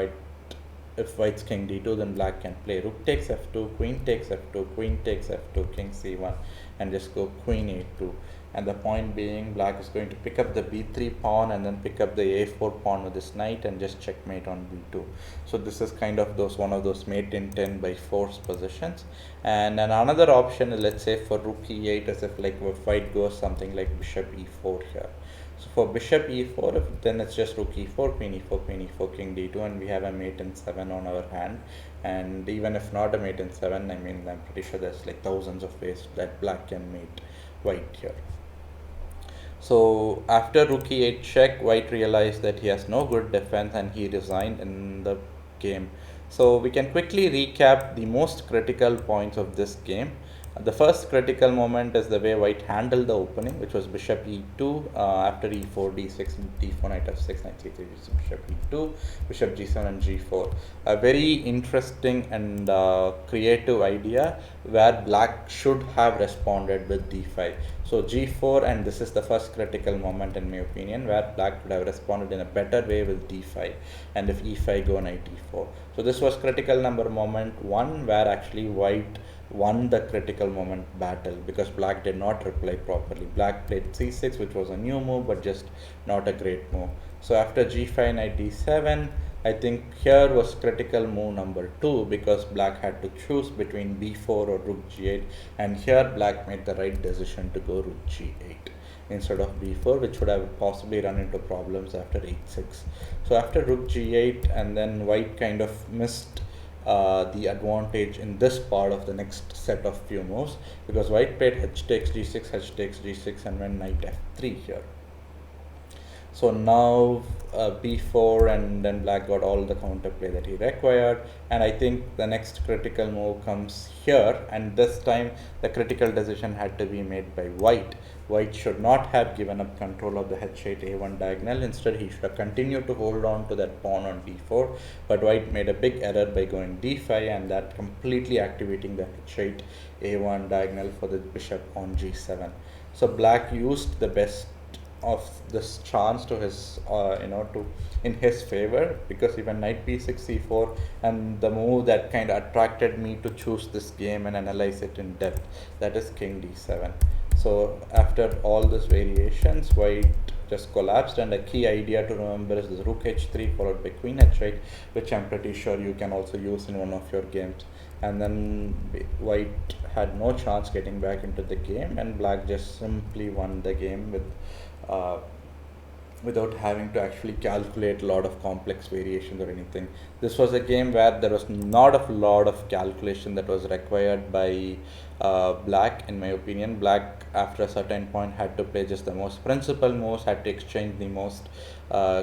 if white's king d2, then black can play rook takes f2, queen takes f2, queen takes f2, king c1, and just go queen a2. And the point being, black is going to pick up the b3 pawn and then pick up the a4 pawn with his knight and just checkmate on b2. So this is kind of one of those mate in 10 by force positions. And then another option is, let's say for rook e8, as if white goes something like bishop e4 here. So for bishop e4, then it's just rook e4, queen e4, queen e4, king d2, and we have a mate in 7 on our hand. And even if not a mate in 7, I'm pretty sure there's like thousands of ways that black can mate white here. So after rook e8 check, white realized that he has no good defense and he resigned in the game. So we can quickly recap the most critical points of this game. The first critical moment is the way white handled the opening, which was bishop e2, after e4, d6, d4, knight f6, knight c3, bishop e2, bishop g7 and g4. A very interesting and creative idea where black should have responded with d5. So g4, and this is the first critical moment in my opinion, where black could have responded in a better way with d5, and if e5, go knight e4. So this was critical moment 1, where actually white won the critical moment battle because black did not reply properly. Black played c6, which was a new move but just not a great move. So after g5, knight d7, I think here was critical move number 2 because black had to choose between b4 or rook g8, and here black made the right decision to go rook g8 instead of b4, which would have possibly run into problems after h6. So after rook g8, and then white kind of missed the advantage in this part of the next set of few moves, because white played h takes g6, h takes g6, and went knight f3 here. So now b4, and then black got all the counterplay that he required, and I think the next critical move comes here, and this time the critical decision had to be made by white. White should not have given up control of the h8 a1 diagonal. Instead, he should have continued to hold on to that pawn on d4, but white made a big error by going d5, and that completely activating the h8 a1 diagonal for the bishop on g7. So black used the best of this chance to his to in his favor, because even knight b6 c4, and the move that kind of attracted me to choose this game and analyze it in depth, that is king d7. So after all these variations, white just collapsed, and a key idea to remember is this rook h3 followed by queen h8, which I'm pretty sure you can also use in one of your games. And then white had no chance getting back into the game, and black just simply won the game uh, without having to actually calculate a lot of complex variations or anything. This was a game where there was not a lot of calculation that was required by black, in my opinion. Black, after a certain point, had to play just the most principal moves, had to exchange the most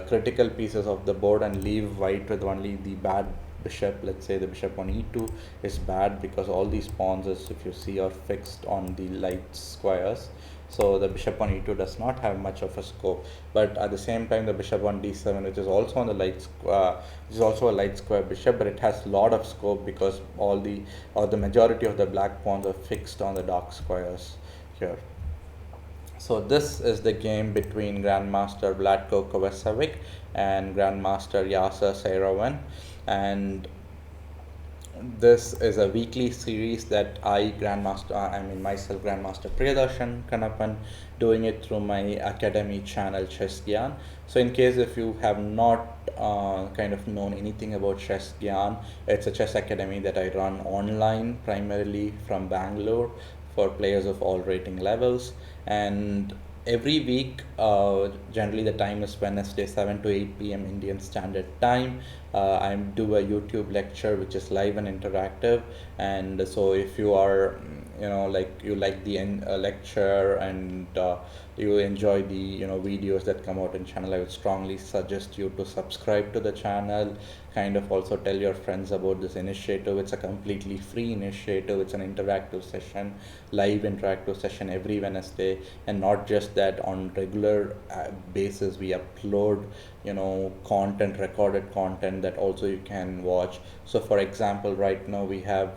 critical pieces of the board, and leave white with only the bad bishop. Let's say the bishop on e2 is bad because all these pawns, as if you see, are fixed on the light squares. So the bishop on e2 does not have much of a scope, but at the same time the bishop on d7, which is also on the which is also a light square bishop, but it has a lot of scope because all the or the majority of the black pawns are fixed on the dark squares here. So this is the game between Grandmaster Vlatko Kovacevic and Grandmaster Yasser Seirawan, and this is a weekly series that myself, Grandmaster Priyadharshan Kannappan, doing it through my academy channel Chess Gyaan. So in case if you have not kind of known anything about Chess Gyaan, it's a chess academy that I run online, primarily from Bangalore, for players of all rating levels. And every week, generally the time is Wednesday 7 to 8 p.m. Indian Standard Time. I do a YouTube lecture which is live and interactive, and so if you are like you like the lecture, and you enjoy the videos that come out in channel, I would strongly suggest you to subscribe to the channel. Kind of also tell your friends about this initiative. It's a completely free initiative. It's an interactive session, live interactive session every Wednesday, and not just that, on regular basis we upload content, recorded content that also you can watch. So for example, right now we have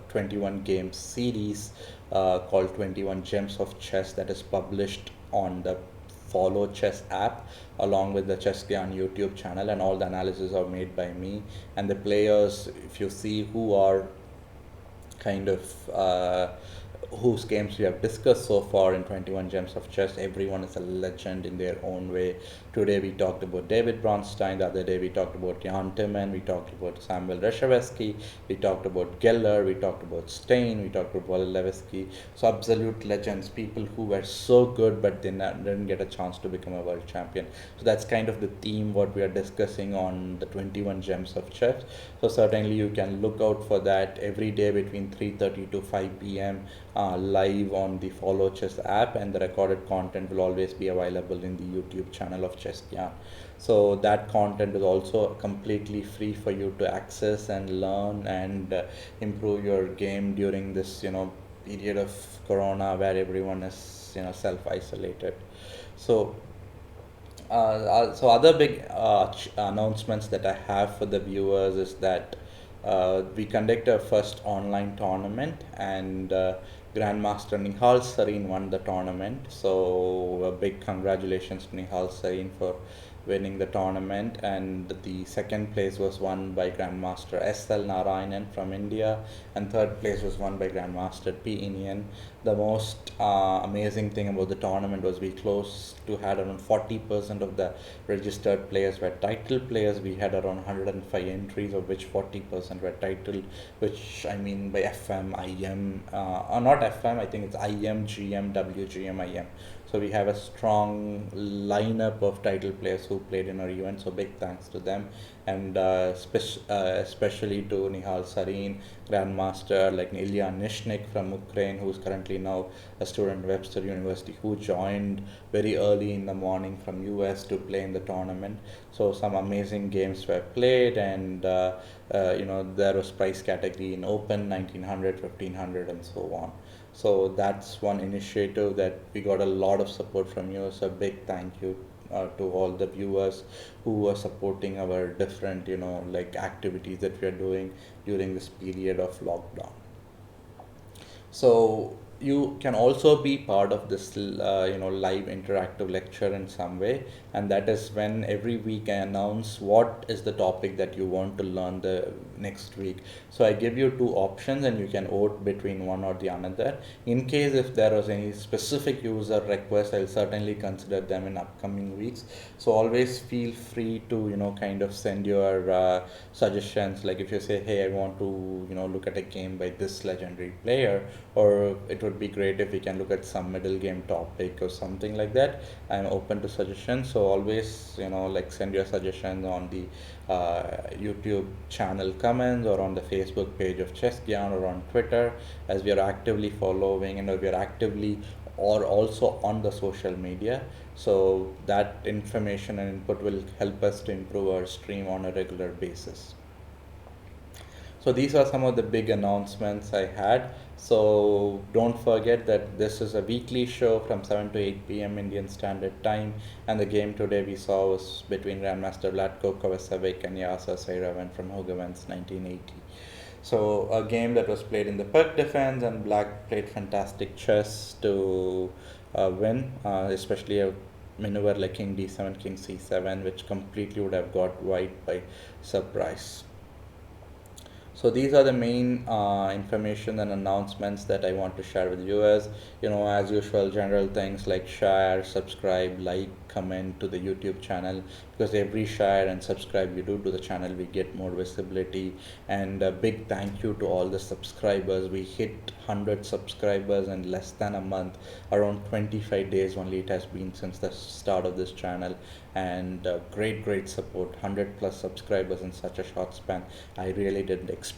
21 game series called 21 Gems of Chess that is published on the Follow Chess app, along with the Chess Gyaan YouTube channel, and all the analysis are made by me. And the players, if you see, who are kind of whose games we have discussed so far in 21 Gems of Chess, everyone is a legend in their own way. Today we talked about David Bronstein, the other day we talked about Jan Timman, we talked about Samuel Reshevsky, we talked about Geller, we talked about Stein, we talked about Volodevsky. So absolute legends, people who were so good but didn't get a chance to become a world champion. So that's kind of the theme what we are discussing on the 21 Gems of Chess. So certainly you can look out for that every day between 3:30 to 5 p.m. Live on the Follow Chess app, and the recorded content will always be available in the YouTube channel of Chess Gyaan. So that content is also completely free for you to access and learn and improve your game during this period of corona where everyone is self-isolated. So other big announcements that I have for the viewers is that we conduct our first online tournament, and Grandmaster Nihal Sarin won the tournament. So a big congratulations to Nihal Sarin for winning the tournament, and the second place was won by Grandmaster S.L. Narayanan from India, and third place was won by Grandmaster P. Inian. The most amazing thing about the tournament was we close to had around 40% of the registered players were title players. We had around 105 entries, of which 40% were title, which I mean by FM, IM, or not FM, I think it's IM, GM, WGM, IM. So we have a strong lineup of title players who played in our event. So big thanks to them, and especially to Nihal Sarin, Grandmaster, like Ilya Nishnik from Ukraine, who's currently now a student at Webster University, who joined very early in the morning from US to play in the tournament. So some amazing games were played, and there was prize category in Open, 1900, 1500, and so on. So that's one initiative that we got a lot of support from you. So a big thank you to all the viewers who are supporting our different, like activities that we are doing during this period of lockdown. So you can also be part of this live interactive lecture in some way, and that is when every week I announce what is the topic that you want to learn the next week. So I give you two options, and you can vote between one or the another. In case if there was any specific user request, I'll certainly consider them in upcoming weeks. So always feel free to kind of send your suggestions. Like if you say, hey, I want to look at a game by this legendary player, or it would be great if we can look at some middle game topic or something like that, I'm open to suggestions. So always like send your suggestions on the YouTube channel comments, or on the Facebook page of Chess Gyaan, or on Twitter, as we are actively following, and we are actively or also on the social media. So that information and input will help us to improve our stream on a regular basis. So these are some of the big announcements I had. So don't forget that this is a weekly show from 7 to 8 p.m. Indian Standard Time, and the game today we saw was between Grandmaster Vlatko Kovacevic and Yasser Seirawan from Hugavens 1980. So a game that was played in the Perk defense, and Black played fantastic chess to win, especially a maneuver like King D7, King C7, which completely would have got white by surprise. So these are the main information and announcements that I want to share with viewers. As usual, general things like share, subscribe, like, comment to the YouTube channel, because every share and subscribe you do to the channel, we get more visibility. And a big thank you to all the subscribers. We hit 100 subscribers in less than a month, around 25 days only it has been since the start of this channel, and great support, 100 plus subscribers in such a short span. I really didn't expect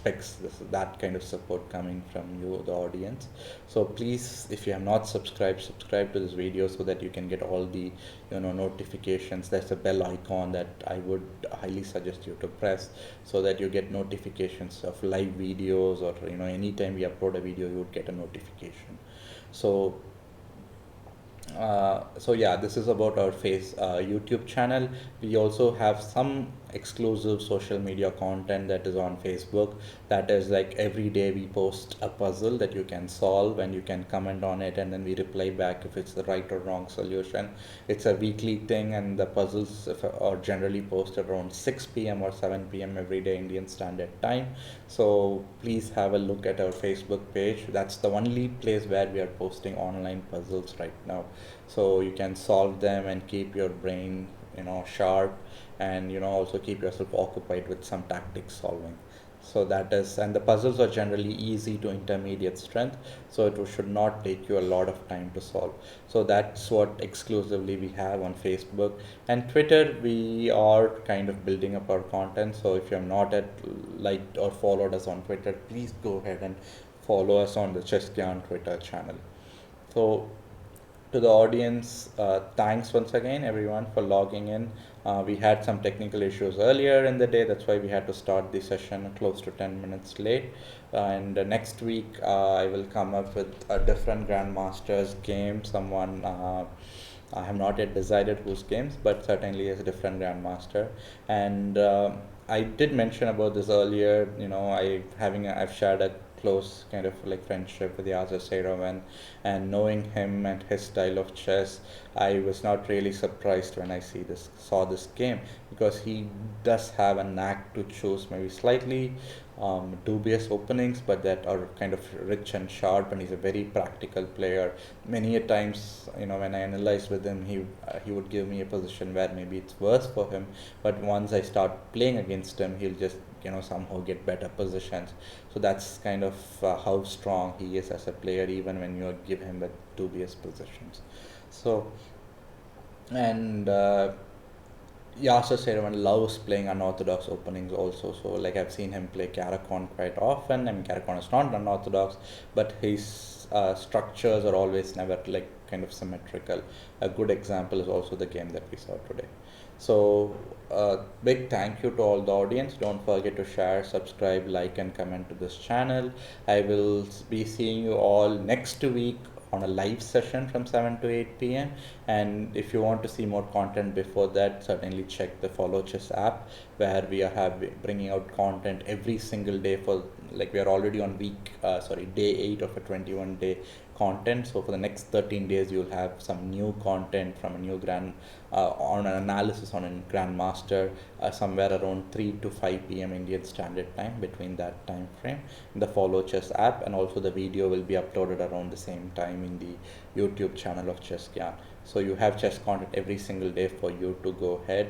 that kind of support coming from you, the audience. So please, if you have not subscribed, subscribe to this video so that you can get all the notifications. There's a bell icon that I would highly suggest you to press, so that you get notifications of live videos, or anytime we upload a video you would get a notification. So yeah, this is about our YouTube channel. We also have some exclusive social media content that is on Facebook. That is like every day we post a puzzle that you can solve, and you can comment on it, and then we reply back if it's the right or wrong solution. It's a weekly thing, and the puzzles are generally posted around 6 p.m. or 7 p.m. every day Indian Standard Time. So please have a look at our Facebook page. That's the only place where we are posting online puzzles right now. So you can solve them and keep your brain sharp, and also keep yourself occupied with some tactics solving. So that is, and the puzzles are generally easy to intermediate strength, so it should not take you a lot of time to solve. So that's what exclusively we have on Facebook. And Twitter, we are kind of building up our content. So if you have not yet liked or followed us on Twitter, please go ahead and follow us on the Chess Gyaan Twitter channel. So to the audience, thanks once again everyone for logging in. We had some technical issues earlier in the day, that's why we had to start the session close to 10 minutes late. And next week I will come up with a different Grandmasters game. Someone I have not yet decided whose games, but certainly is a different Grandmaster. And I did mention about this earlier. I've shared a close kind of like friendship with Yasser Seirawan, and knowing him and his style of chess, I was not really surprised when I saw this game, because he does have a knack to choose maybe slightly dubious openings, but that are kind of rich and sharp, and he's a very practical player. Many a times, when I analyze with him, he would give me a position where maybe it's worse for him, but once I start playing against him, he'll just somehow get better positions. So that's kind of how strong he is as a player, even when you give him with dubious positions. So, and Yasser Seirawan loves playing unorthodox openings also. So, like, I've seen him play Karakon quite often. I mean, Karakon is not unorthodox, but his structures are always never like kind of symmetrical. A good example is also the game that we saw today. So, big thank you to all the audience. Don't forget to share, subscribe, like, and comment to this channel. I will be seeing you all next week on a live session from 7 to 8 p.m. And if you want to see more content before that, certainly check the Follow Chess app, where we are bringing out content every single day for, like, we are already on day 8 of a 21-day content. So for the next 13 days, you'll have some new content from a new on an analysis on a grandmaster, somewhere around 3 to 5 p.m. Indian Standard Time, between that time frame, in the Follow Chess app. And also the video will be uploaded around the same time in the YouTube channel of Gyaan. So you have chess content every single day for you to go ahead